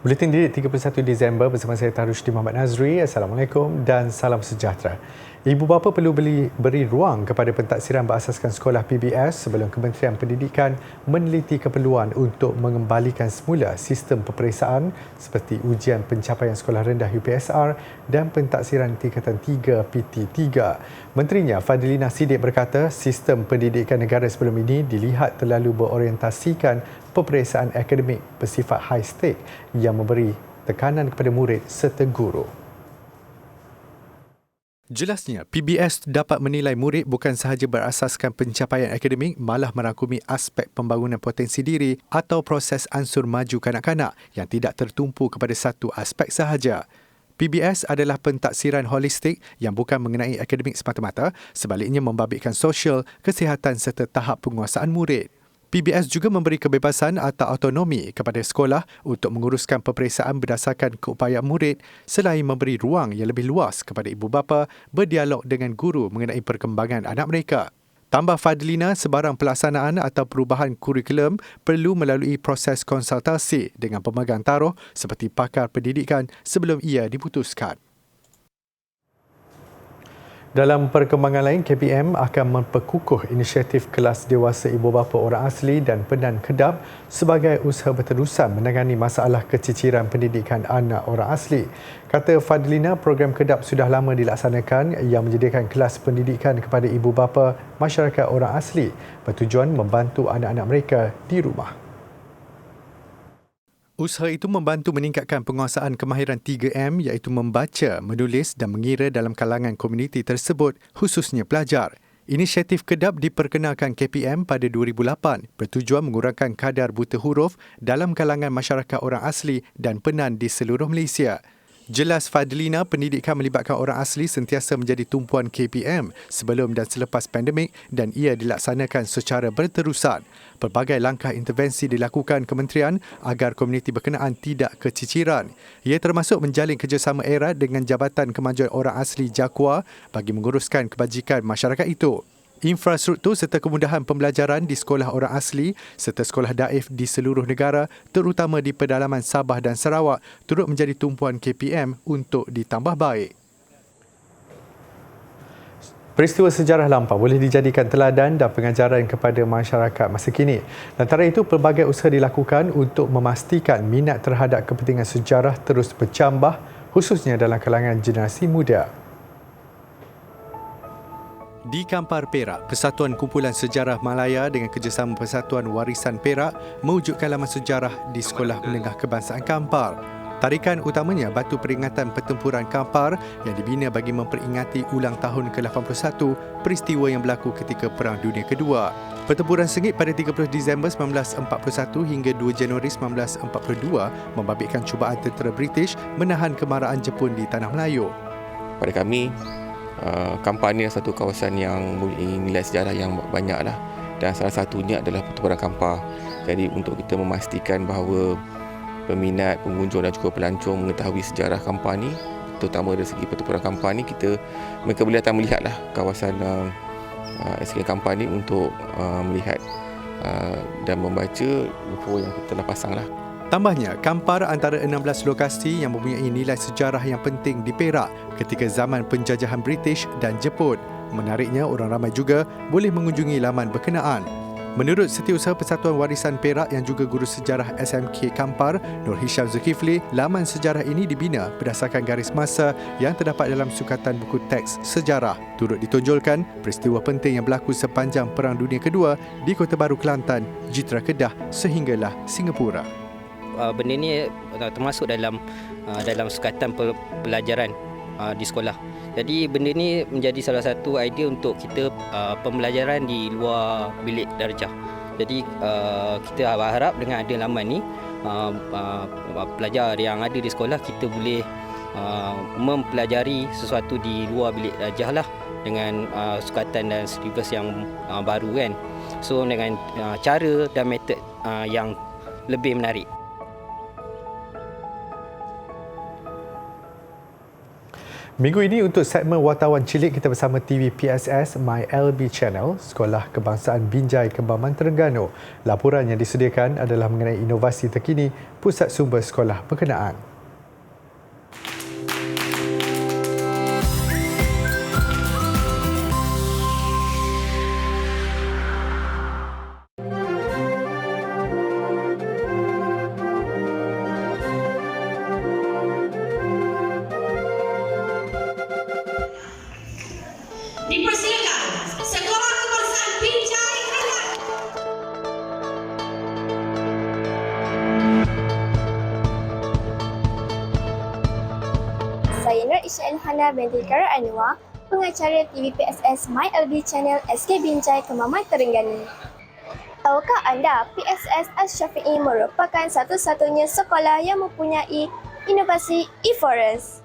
Buletin Didik 31 Disember bersama saya Tarushdie Muhammad Nazri. Assalamualaikum dan salam sejahtera. Ibu bapa perlu beri ruang kepada pentaksiran berasaskan sekolah PBS sebelum Kementerian Pendidikan meneliti keperluan untuk mengembalikan semula sistem peperiksaan seperti ujian pencapaian sekolah rendah UPSR dan pentaksiran tingkatan 3 PT3. Menterinya Fadlina Siddiq berkata sistem pendidikan negara sebelum ini dilihat terlalu berorientasikan peperiksaan akademik bersifat high stake yang memberi tekanan kepada murid serta guru. Jelasnya, PBS dapat menilai murid bukan sahaja berasaskan pencapaian akademik, malah merangkumi aspek pembangunan potensi diri atau proses ansur maju kanak-kanak yang tidak tertumpu kepada satu aspek sahaja. PBS adalah pentaksiran holistik yang bukan mengenai akademik semata-mata, sebaliknya membabitkan sosial, kesihatan serta tahap penguasaan murid. PBS juga memberi kebebasan atau autonomi kepada sekolah untuk menguruskan peperiksaan berdasarkan keupayaan murid selain memberi ruang yang lebih luas kepada ibu bapa berdialog dengan guru mengenai perkembangan anak mereka. Tambah Fadlina, sebarang pelaksanaan atau perubahan kurikulum perlu melalui proses konsultasi dengan pemegang taruh seperti pakar pendidikan sebelum ia diputuskan. Dalam perkembangan lain, KPM akan memperkukuh inisiatif kelas dewasa ibu bapa orang asli dan Penan Kedah sebagai usaha berterusan menangani masalah keciciran pendidikan anak orang asli. Kata Fadlina, program Kedap sudah lama dilaksanakan yang menyediakan kelas pendidikan kepada ibu bapa masyarakat orang asli bertujuan membantu anak-anak mereka di rumah. Usaha itu membantu meningkatkan penguasaan kemahiran 3M iaitu membaca, menulis dan mengira dalam kalangan komuniti tersebut, khususnya pelajar. Inisiatif Kedap diperkenalkan KPM pada 2008 bertujuan mengurangkan kadar buta huruf dalam kalangan masyarakat orang asli dan Penan di seluruh Malaysia. Jelas Fadlina, pendidikan melibatkan orang asli sentiasa menjadi tumpuan KPM sebelum dan selepas pandemik dan ia dilaksanakan secara berterusan. Pelbagai langkah intervensi dilakukan kementerian agar komuniti berkenaan tidak keciciran. Ia termasuk menjalin kerjasama erat dengan Jabatan Kemajuan Orang Asli JAKWA bagi menguruskan kebajikan masyarakat itu. Infrastruktur serta kemudahan pembelajaran di sekolah orang asli serta sekolah daif di seluruh negara terutama di pedalaman Sabah dan Sarawak turut menjadi tumpuan KPM untuk ditambah baik. Peristiwa sejarah lampau boleh dijadikan teladan dan pengajaran kepada masyarakat masa kini. Antara itu, pelbagai usaha dilakukan untuk memastikan minat terhadap kepentingan sejarah terus bercambah khususnya dalam kalangan generasi muda. Di Kampar Perak, Persatuan Kumpulan Sejarah Malaya dengan kerjasama Persatuan Warisan Perak mewujudkan laman sejarah di Sekolah Menengah Kebangsaan Kampar. Tarikan utamanya batu peringatan pertempuran Kampar yang dibina bagi memperingati ulang tahun ke-81 peristiwa yang berlaku ketika Perang Dunia Kedua. Pertempuran sengit pada 30 Disember 1941 hingga 2 Januari 1942 membabitkan cubaan tentera British menahan kemarahan Jepun di Tanah Melayu. Pada kami, Kampar ini adalah satu kawasan yang mempunyai nilai sejarah yang banyak lah. Dan salah satunya adalah pertempuran Kampar. Jadi untuk kita memastikan bahawa peminat, pengunjung dan juga pelancong mengetahui sejarah Kampar ni, terutama dari segi pertempuran Kampar ni, mereka boleh datang melihatlah kawasan SK Kampar ni untuk melihat dan membaca buku yang kita telah pasang lah. Tambahnya, Kampar antara 16 lokasi yang mempunyai nilai sejarah yang penting di Perak ketika zaman penjajahan British dan Jepun. Menariknya, orang ramai juga boleh mengunjungi laman berkenaan. Menurut Setiausaha Persatuan Warisan Perak yang juga guru sejarah SMK Kampar, Nur Hisham Zulkifli, laman sejarah ini dibina berdasarkan garis masa yang terdapat dalam sukatan buku teks sejarah. Turut ditonjolkan peristiwa penting yang berlaku sepanjang Perang Dunia Kedua di Kota Baru Kelantan, Jitra Kedah sehinggalah Singapura. Benda ni termasuk dalam sukatan pelajaran di sekolah. Jadi benda ni menjadi salah satu idea untuk kita pembelajaran di luar bilik darjah. Jadi kita harap dengan ada laman ni pelajar yang ada di sekolah kita boleh mempelajari sesuatu di luar bilik darjah lah dengan sukatan dan silibus yang baru kan. So dengan cara dan metod yang lebih menarik. Minggu ini untuk segmen Wartawan Cilik kita bersama TV PSS My LB Channel, Sekolah Kebangsaan Binjai Kembangan Terengganu. Laporan yang disediakan adalah mengenai inovasi terkini Pusat Sumber Sekolah berkenaan. Dipersilakan Sekolah Kebangsaan Binjai Terengganu. Saya Nur Isyail Hana binti Kara Anwar, pengacara TV PSS My LB Channel SK Binjai Kembangan Terengganu. Tahukah anda PSS Al-Syafi'i merupakan satu-satunya sekolah yang mempunyai inovasi e-forest?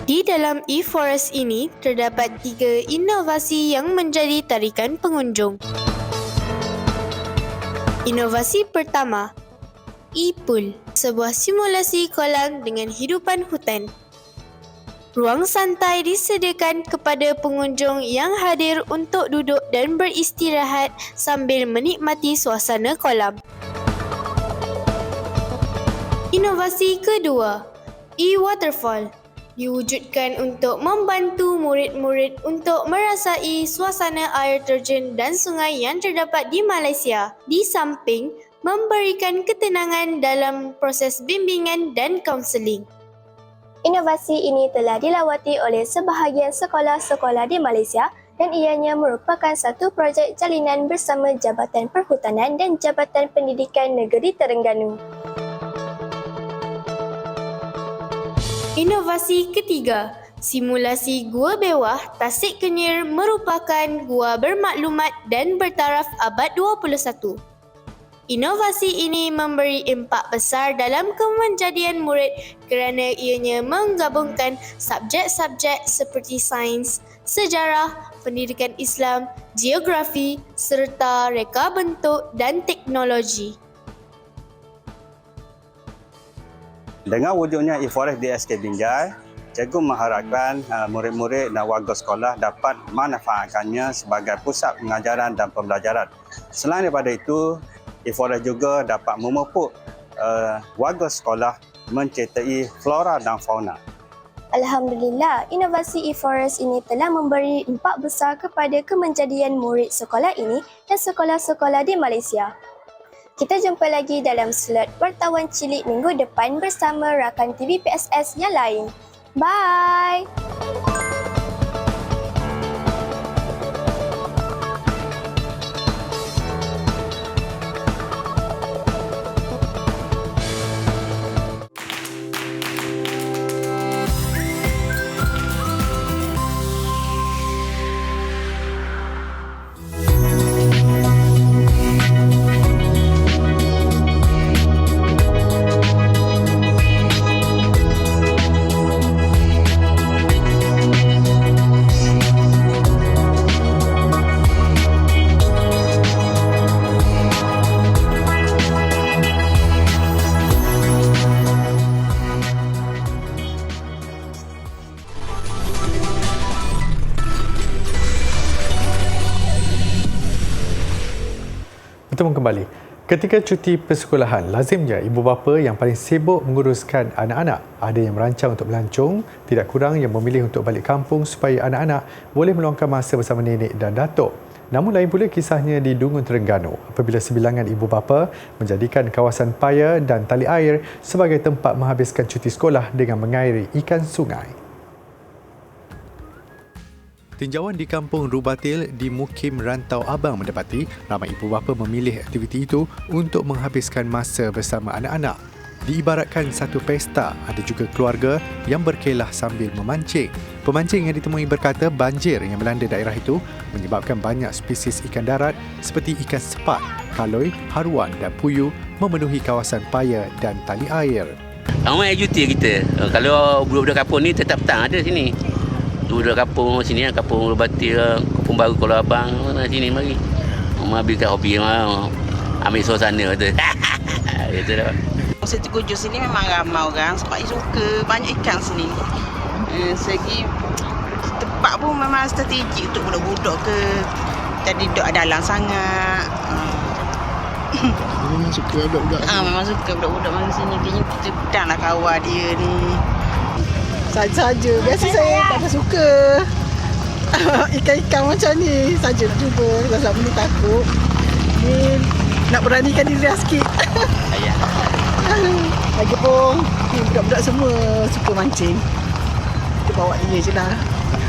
Di dalam e-forest ini terdapat 3 inovasi yang menjadi tarikan pengunjung. Inovasi pertama, e-pool, sebuah simulasi kolam dengan hidupan hutan. Ruang santai disediakan kepada pengunjung yang hadir untuk duduk dan beristirahat sambil menikmati suasana kolam. Inovasi kedua, e-waterfall, diwujudkan untuk membantu murid-murid untuk merasai suasana air terjun dan sungai yang terdapat di Malaysia, di samping memberikan ketenangan dalam proses bimbingan dan kaunseling. Inovasi ini telah dilawati oleh sebahagian sekolah-sekolah di Malaysia dan ianya merupakan satu projek jalinan bersama Jabatan Perhutanan dan Jabatan Pendidikan Negeri Terengganu. Inovasi ketiga, simulasi Gua Bewah Tasik Kenyer merupakan gua bermaklumat dan bertaraf abad 21. Inovasi ini memberi impak besar dalam kemenjadian murid kerana ianya menggabungkan subjek-subjek seperti sains, sejarah, pendidikan Islam, geografi serta reka bentuk dan teknologi. Dengan wujudnya e-forest di SK Binjai, cikgu mengharapkan murid-murid dan warga sekolah dapat memanfaatkannya sebagai pusat pengajaran dan pembelajaran. Selain daripada itu, e-forest juga dapat memupuk warga sekolah mencetai flora dan fauna. Alhamdulillah, inovasi e-forest ini telah memberi impak besar kepada kemenjadian murid sekolah ini dan sekolah-sekolah di Malaysia. Kita jumpa lagi dalam slot Wartawan Cilik minggu depan bersama rakan TV PSS yang lain. Bye! Bertemu kembali. Ketika cuti persekolahan, lazimnya ibu bapa yang paling sibuk menguruskan anak-anak. Ada yang merancang untuk melancong, tidak kurang yang memilih untuk balik kampung supaya anak-anak boleh meluangkan masa bersama nenek dan datuk. Namun lain pula kisahnya di Dungun Terengganu apabila sebilangan ibu bapa menjadikan kawasan paya dan tali air sebagai tempat menghabiskan cuti sekolah dengan mengairi ikan sungai. Tinjauan di Kampung Rubatil di Mukim Rantau Abang mendapati ramai ibu bapa memilih aktiviti itu untuk menghabiskan masa bersama anak-anak. Diibaratkan satu pesta, ada juga keluarga yang berkelah sambil memancing. Pemancing yang ditemui berkata banjir yang melanda daerah itu menyebabkan banyak spesies ikan darat seperti ikan sepat, kaloi, haruan dan puyuh memenuhi kawasan paya dan tali air. Ramai cuti kita. Kalau budak-budak kampung ni tetap petang ada sini. Budak kampung sini, kampung Rubatil, kampung baru Kuala Abang, sini mari. Mengambilkan hobi ambil suasana tu. Itu dah. Masa Tugu sini memang ramai orang sebab suka banyak ikan sini. Segi tempat pun memang strategik untuk budak-budak ke. Jadi duduk dalam sangat. Memang suka budak-budak. Memang suka budak-budak mari sini. Kayaknya kita pedanglah kawan dia ni. Saja-saja. Biasa saya tak ada suka ikan-ikan macam ni. Saja nak cuba. Sebab ni takut. Ni nak beranikan diri lah sikit. Lagipun budak-budak semua suka mancing. Kita bawa dia je lah.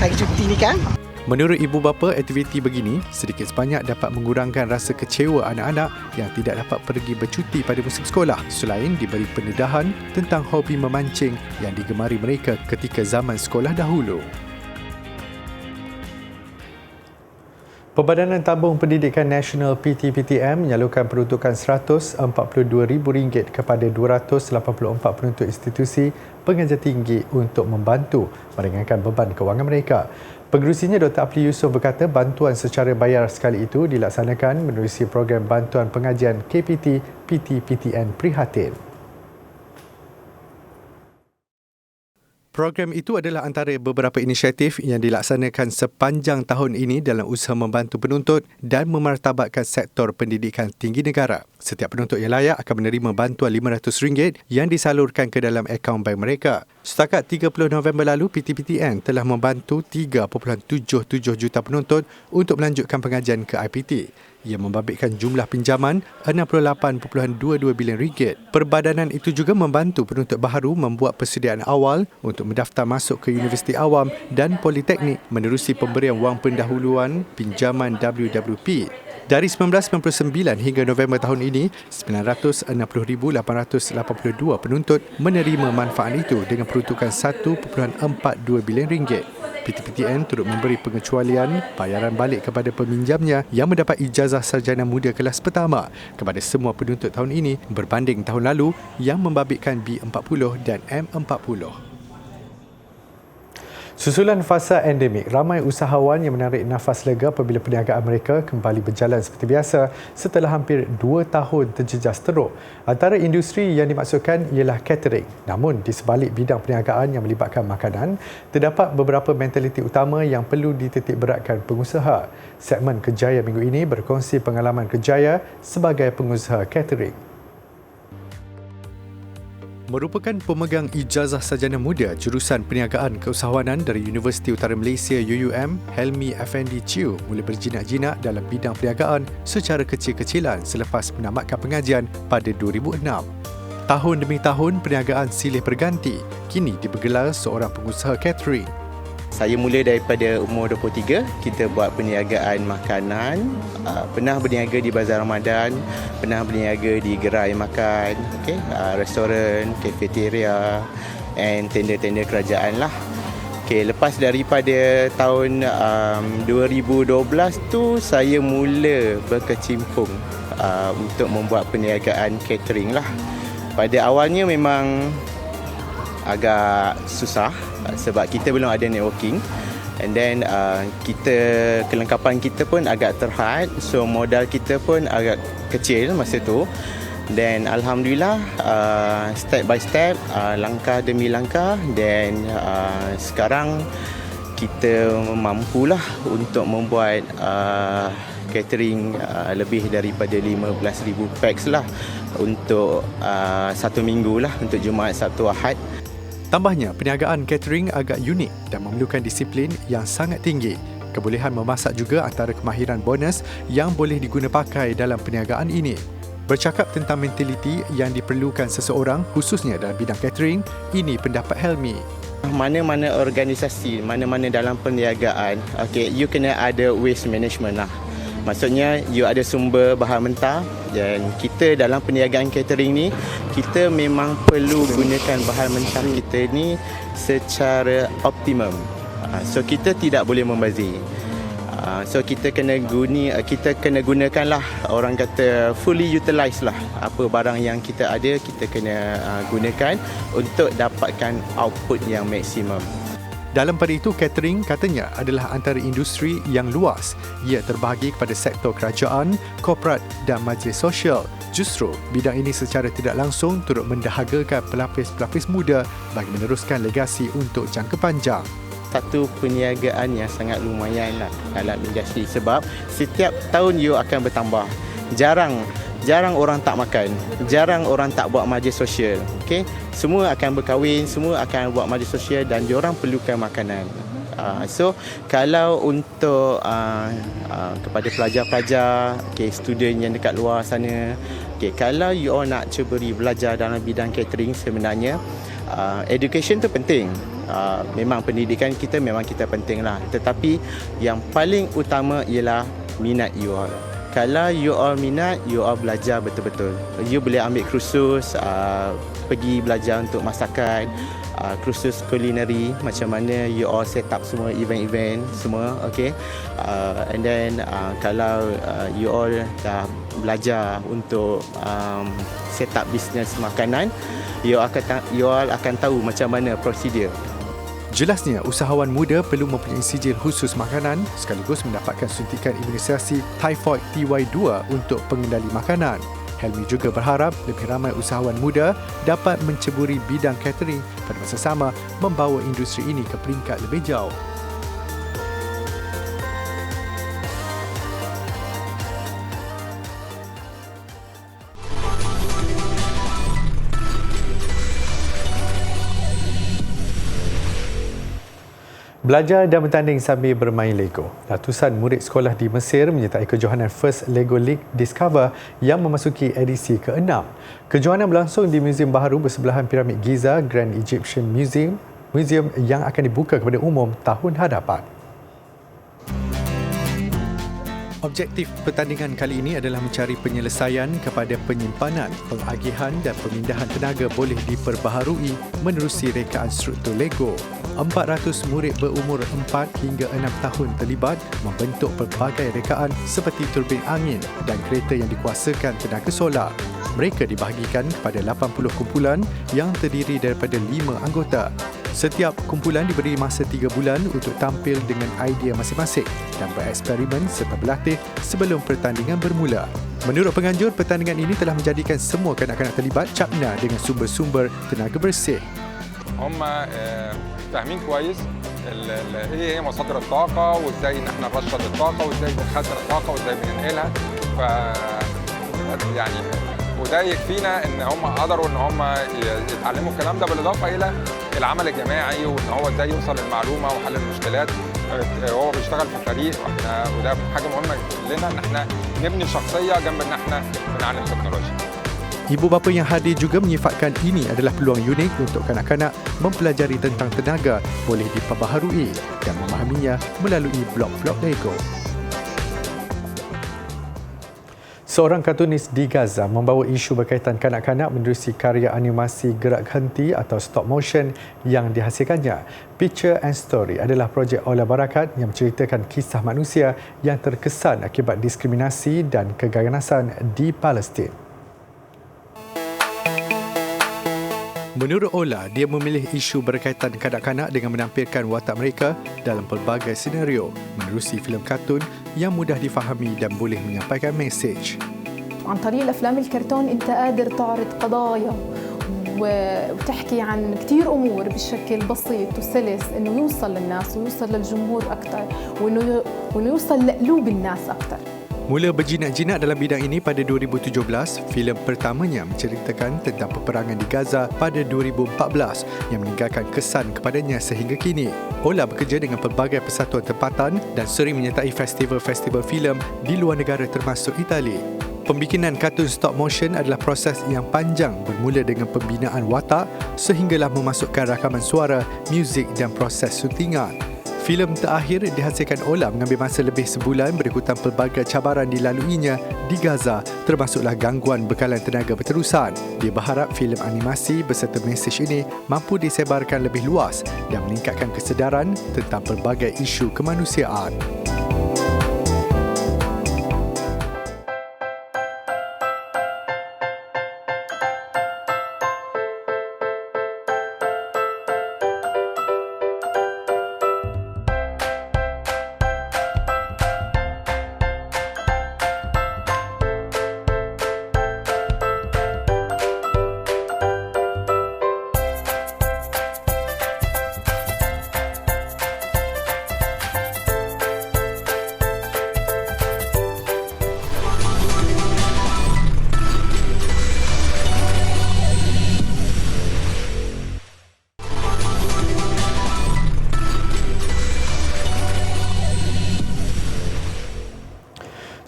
Hari cuti ni kan. Menurut ibu bapa, aktiviti begini sedikit sebanyak dapat mengurangkan rasa kecewa anak-anak yang tidak dapat pergi bercuti pada musim sekolah selain diberi pendedahan tentang hobi memancing yang digemari mereka ketika zaman sekolah dahulu. Perbadanan Tabung Pendidikan Nasional PTPTM menyalurkan peruntukan RM142,000 kepada 284 penuntut institusi pengajar tinggi untuk membantu meringankan beban kewangan mereka. Pengerusinya Dr. Apli Yusof berkata bantuan secara bayar sekali itu dilaksanakan menerusi program bantuan pengajian KPT PTPTN Prihatin. Program itu adalah antara beberapa inisiatif yang dilaksanakan sepanjang tahun ini dalam usaha membantu penuntut dan memartabatkan sektor pendidikan tinggi negara. Setiap penuntut yang layak akan menerima bantuan RM500 yang disalurkan ke dalam akaun bank mereka. Setakat 30 November lalu, PTPTN telah membantu 3.77 juta penuntut untuk melanjutkan pengajian ke IPT. Ia membabitkan jumlah pinjaman RM68.22 bilion. Perbadanan itu juga membantu penuntut baharu membuat persediaan awal untuk mendaftar masuk ke universiti awam dan politeknik menerusi pemberian wang pendahuluan pinjaman WWP. Dari 1999 hingga November tahun ini, 960,882 penuntut menerima manfaat itu dengan peruntukan RM1.42 bilion. PTPTN turut memberi pengecualian bayaran balik kepada peminjamnya yang mendapat ijazah sarjana muda kelas pertama kepada semua penuntut tahun ini berbanding tahun lalu yang membabitkan B40 dan M40. Susulan fasa endemik, ramai usahawan yang menarik nafas lega apabila perniagaan mereka kembali berjalan seperti biasa setelah hampir 2 tahun terjejas teruk. Antara industri yang dimaksudkan ialah catering. Namun, di sebalik bidang perniagaan yang melibatkan makanan, terdapat beberapa mentaliti utama yang perlu dititik beratkan pengusaha. Segmen Kejaya minggu ini berkongsi pengalaman Kejaya sebagai pengusaha catering. Merupakan pemegang ijazah sarjana muda jurusan perniagaan keusahawanan dari Universiti Utara Malaysia UUM, Helmi Effendi Chiu mula berjinak-jinak dalam bidang perniagaan secara kecil-kecilan selepas menamatkan pengajian pada 2006. Tahun demi tahun, perniagaan silih berganti. Kini dibergelar seorang pengusaha catering. Saya mula daripada umur 23, kita buat perniagaan makanan, pernah berniaga di Bazar Ramadan, pernah berniaga di gerai makan, restoran, cafeteria and tenda-tenda kerajaan lah. Lepas daripada tahun 2012 tu saya mula berkecimpung untuk membuat perniagaan catering lah. Pada awalnya memang agak susah sebab kita belum ada networking, and then kelengkapan kita pun agak terhad, so modal kita pun agak kecil masa tu. Dan alhamdulillah step by step, langkah demi langkah, dan sekarang kita mampulah untuk membuat catering lebih daripada 15,000 packs lah untuk satu minggu lah, untuk Jumaat, Sabtu, Ahad. Tambahnya, perniagaan catering agak unik dan memerlukan disiplin yang sangat tinggi. Kebolehan memasak juga antara kemahiran bonus yang boleh diguna pakai dalam perniagaan ini. Bercakap tentang mentaliti yang diperlukan seseorang khususnya dalam bidang catering, ini pendapat Helmi. Mana-mana organisasi, mana-mana dalam perniagaan, you kena ada waste management lah. Maksudnya, you ada sumber bahan mentah, dan kita dalam perniagaan catering ni, kita memang perlu gunakan bahan mentah kita ni secara optimum. So, kita tidak boleh membazir. So, kita kena gunakanlah, orang kata fully utilize lah apa barang yang kita ada, kita kena gunakan untuk dapatkan output yang maksimum. Dalam pada itu, catering katanya adalah antara industri yang luas. Ia terbahagi kepada sektor kerajaan, korporat dan majlis sosial. Justru, bidang ini secara tidak langsung turut mendahagakan pelapis-pelapis muda bagi meneruskan legasi untuk jangka panjang. Satu perniagaan yang sangat lumayan lah dalam industri sebab setiap tahun you akan bertambah. Jarang orang tak makan, jarang orang tak buat majlis sosial. Okey, semua akan berkahwin, semua akan buat majlis sosial dan diorang perlukan makanan. So kalau untuk kepada pelajar-pelajar, student yang dekat luar sana, kalau you all nak cuburi belajar dalam bidang catering, sebenarnya education tu penting. Memang pendidikan kita memang kita penting lah, tetapi yang paling utama ialah minat you all. Kalau you all minat, you all belajar betul-betul. You boleh ambil kursus, pergi belajar untuk masakan, kursus culinary, macam mana you all set up semua event-event semua, okay. And then kalau you all dah belajar untuk set up bisnes makanan, you all akan tahu macam mana prosedur. Jelasnya, usahawan muda perlu mempunyai sijil khusus makanan sekaligus mendapatkan suntikan imunisasi typhoid TY2 untuk pengendali makanan. Helmi juga berharap lebih ramai usahawan muda dapat menceburi bidang catering pada masa sama membawa industri ini ke peringkat lebih jauh. Belajar dan bertanding sambil bermain Lego. Ratusan murid sekolah di Mesir menyertai kejohanan First Lego League Discover yang memasuki edisi ke-6. Kejohanan berlangsung di Muzium Baharu bersebelahan Piramid Giza Grand Egyptian Museum yang akan dibuka kepada umum tahun hadapan. Objektif pertandingan kali ini adalah mencari penyelesaian kepada penyimpanan, pengagihan dan pemindahan tenaga boleh diperbaharui menerusi rekaan struktur Lego. 400 murid berumur 4 hingga 6 tahun terlibat membentuk pelbagai rekaan seperti turbin angin dan kereta yang dikuasakan tenaga solar. Mereka dibahagikan kepada 80 kumpulan yang terdiri daripada 5 anggota. Setiap kumpulan diberi masa 3 bulan untuk tampil dengan idea masing-masing dan bereksperimen serta berlatih sebelum pertandingan bermula. Menurut penganjur, pertandingan ini telah menjadikan semua kanak-kanak terlibat capna dengan sumber-sumber tenaga bersih. هم فاهمين كويس ايه هي مصادر الطاقه وازاي ان احنا نرشد الطاقه وازاي بنخزن الطاقه وازاي بننقلها ف يعني وده يكفينا ان هم قدروا ان هم يتعلموا الكلام ده بالاضافه الى العمل الجماعي وان هو ازاي يوصل للمعلومه وحل المشكلات وهو بيشتغل في فريق وده حاجه مهمه لنا ان احنا نبني شخصيه جنب ان احنا بنعلم تكنولوجيا. Ibu bapa yang hadir juga menyifatkan ini adalah peluang unik untuk kanak-kanak mempelajari tentang tenaga boleh diperbaharui dan memahaminya melalui blok-blok Lego. Seorang kartunis di Gaza membawa isu berkaitan kanak-kanak menerusi karya animasi gerak henti atau stop motion yang dihasilkannya. Picture and Story adalah projek Ola Barakat yang menceritakan kisah manusia yang terkesan akibat diskriminasi dan keganasan di Palestin. Menurut Ola, dia memilih isu berkaitan kanak-kanak dengan menampilkan watak mereka dalam pelbagai senario menerusi filem kartun yang mudah difahami dan boleh menyampaikan mesej. عن طريق الأفلام الكرتون أنت قادر تعرض قضايا وتحكي عن كتير أمور بشكل بسيط وسلس إنه يوصل للناس ويوصل للجمهور أكثر وإنه يوصل لقلوب الناس أكثر. Mula berjinak-jinak dalam bidang ini pada 2017, filem pertamanya menceritakan tentang peperangan di Gaza pada 2014 yang meninggalkan kesan kepadanya sehingga kini. Ola bekerja dengan pelbagai persatuan tempatan dan sering menyertai festival-festival filem di luar negara termasuk Itali. Pembikinan kartun stop motion adalah proses yang panjang bermula dengan pembinaan watak sehinggalah memasukkan rakaman suara, muzik dan proses syutingan. Filem terakhir dihasilkan Ola mengambil masa lebih sebulan berikutan pelbagai cabaran dilaluinya di Gaza termasuklah gangguan bekalan tenaga berterusan. Dia berharap filem animasi beserta mesej ini mampu disebarkan lebih luas dan meningkatkan kesedaran tentang pelbagai isu kemanusiaan.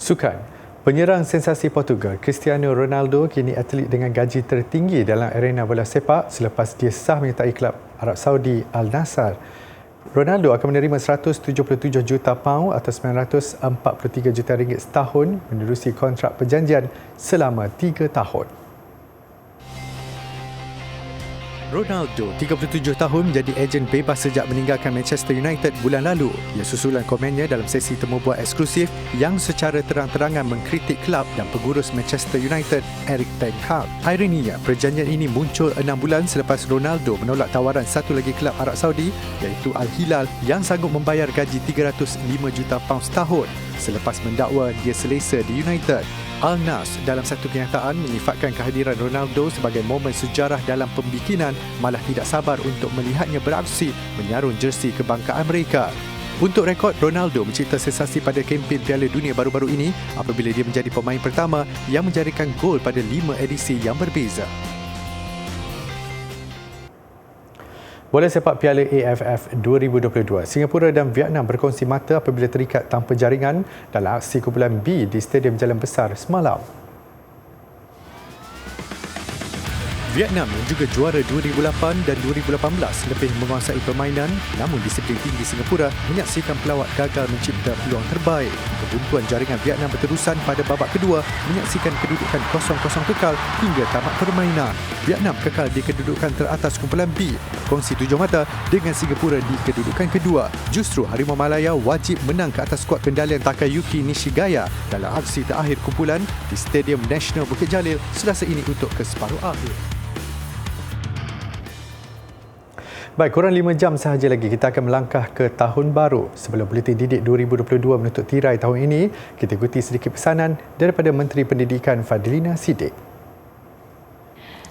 Sukan. Penyerang sensasi Portugal, Cristiano Ronaldo kini atlet dengan gaji tertinggi dalam arena bola sepak selepas dia sah menyertai klub Arab Saudi Al Nassr. Ronaldo akan menerima 177 juta pound atau 943 juta ringgit setahun menerusi kontrak perjanjian selama 3 tahun. Ronaldo, 37 tahun, menjadi ejen bebas sejak meninggalkan Manchester United bulan lalu. Ia susulan komennya dalam sesi temubual eksklusif yang secara terang-terangan mengkritik kelab dan pengurus Manchester United, Erik ten Hag. Ironinya, perjanjian ini muncul 6 bulan selepas Ronaldo menolak tawaran satu lagi kelab Arab Saudi iaitu Al Hilal yang sanggup membayar gaji 305 juta pound setahun selepas mendakwa dia selesa di United. Al Nassr dalam satu kenyataan menyifatkan kehadiran Ronaldo sebagai momen sejarah dalam pembikinan, malah tidak sabar untuk melihatnya beraksi menyarung jersey kebanggaan mereka. Untuk rekod, Ronaldo mencipta sensasi pada kempen Piala Dunia baru-baru ini apabila dia menjadi pemain pertama yang menjadikan gol pada 5 edisi yang berbeza. Bola sepak Piala AFF 2022, Singapura dan Vietnam berkongsi mata apabila terikat tanpa jaringan dalam aksi kumpulan B di Stadium Jalan Besar semalam. Vietnam yang juga juara 2008 dan 2018 lebih menguasai permainan, namun disiplin tinggi Singapura menyaksikan pelawat gagal mencipta peluang terbaik. Kebuntuan jaringan Vietnam berterusan pada babak kedua menyaksikan kedudukan 0-0 kekal hingga tamat permainan. Vietnam kekal di kedudukan teratas kumpulan B, kongsi 7 mata dengan Singapura di kedudukan kedua. Justru Harimau Malaya wajib menang ke atas skuad kendalian Takayuki Nishigaya dalam aksi terakhir kumpulan di Stadium Nasional Bukit Jalil Selasa ini untuk ke separuh akhir. Baik, kurang 5 jam sahaja lagi kita akan melangkah ke tahun baru. Sebelum Buletin Didik 2022 menutup tirai tahun ini, kita ikuti sedikit pesanan daripada Menteri Pendidikan Fadlina Siddiq.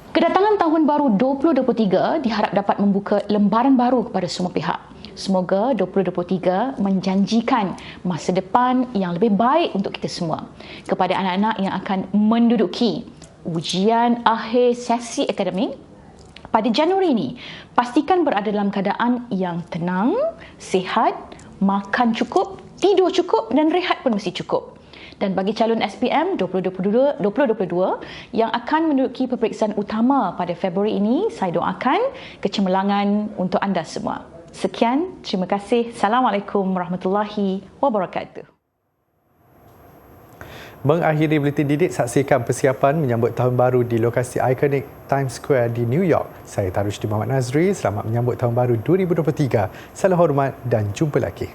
Kedatangan tahun baru 2023 diharap dapat membuka lembaran baru kepada semua pihak. Semoga 2023 menjanjikan masa depan yang lebih baik untuk kita semua. Kepada anak-anak yang akan menduduki ujian akhir sesi akademik pada Januari ini, pastikan berada dalam keadaan yang tenang, sihat, makan cukup, tidur cukup dan rehat pun mesti cukup. Dan bagi calon SPM 2022 yang akan menduduki peperiksaan utama pada Februari ini, saya doakan kecemerlangan untuk anda semua. Sekian, terima kasih. Assalamualaikum warahmatullahi wabarakatuh. Mengakhiri Buletin Didik, saksikan persiapan menyambut tahun baru di lokasi ikonik Times Square di New York. Saya Tarushdin Muhammad Nazri, selamat menyambut tahun baru 2023. Salam hormat dan jumpa lagi.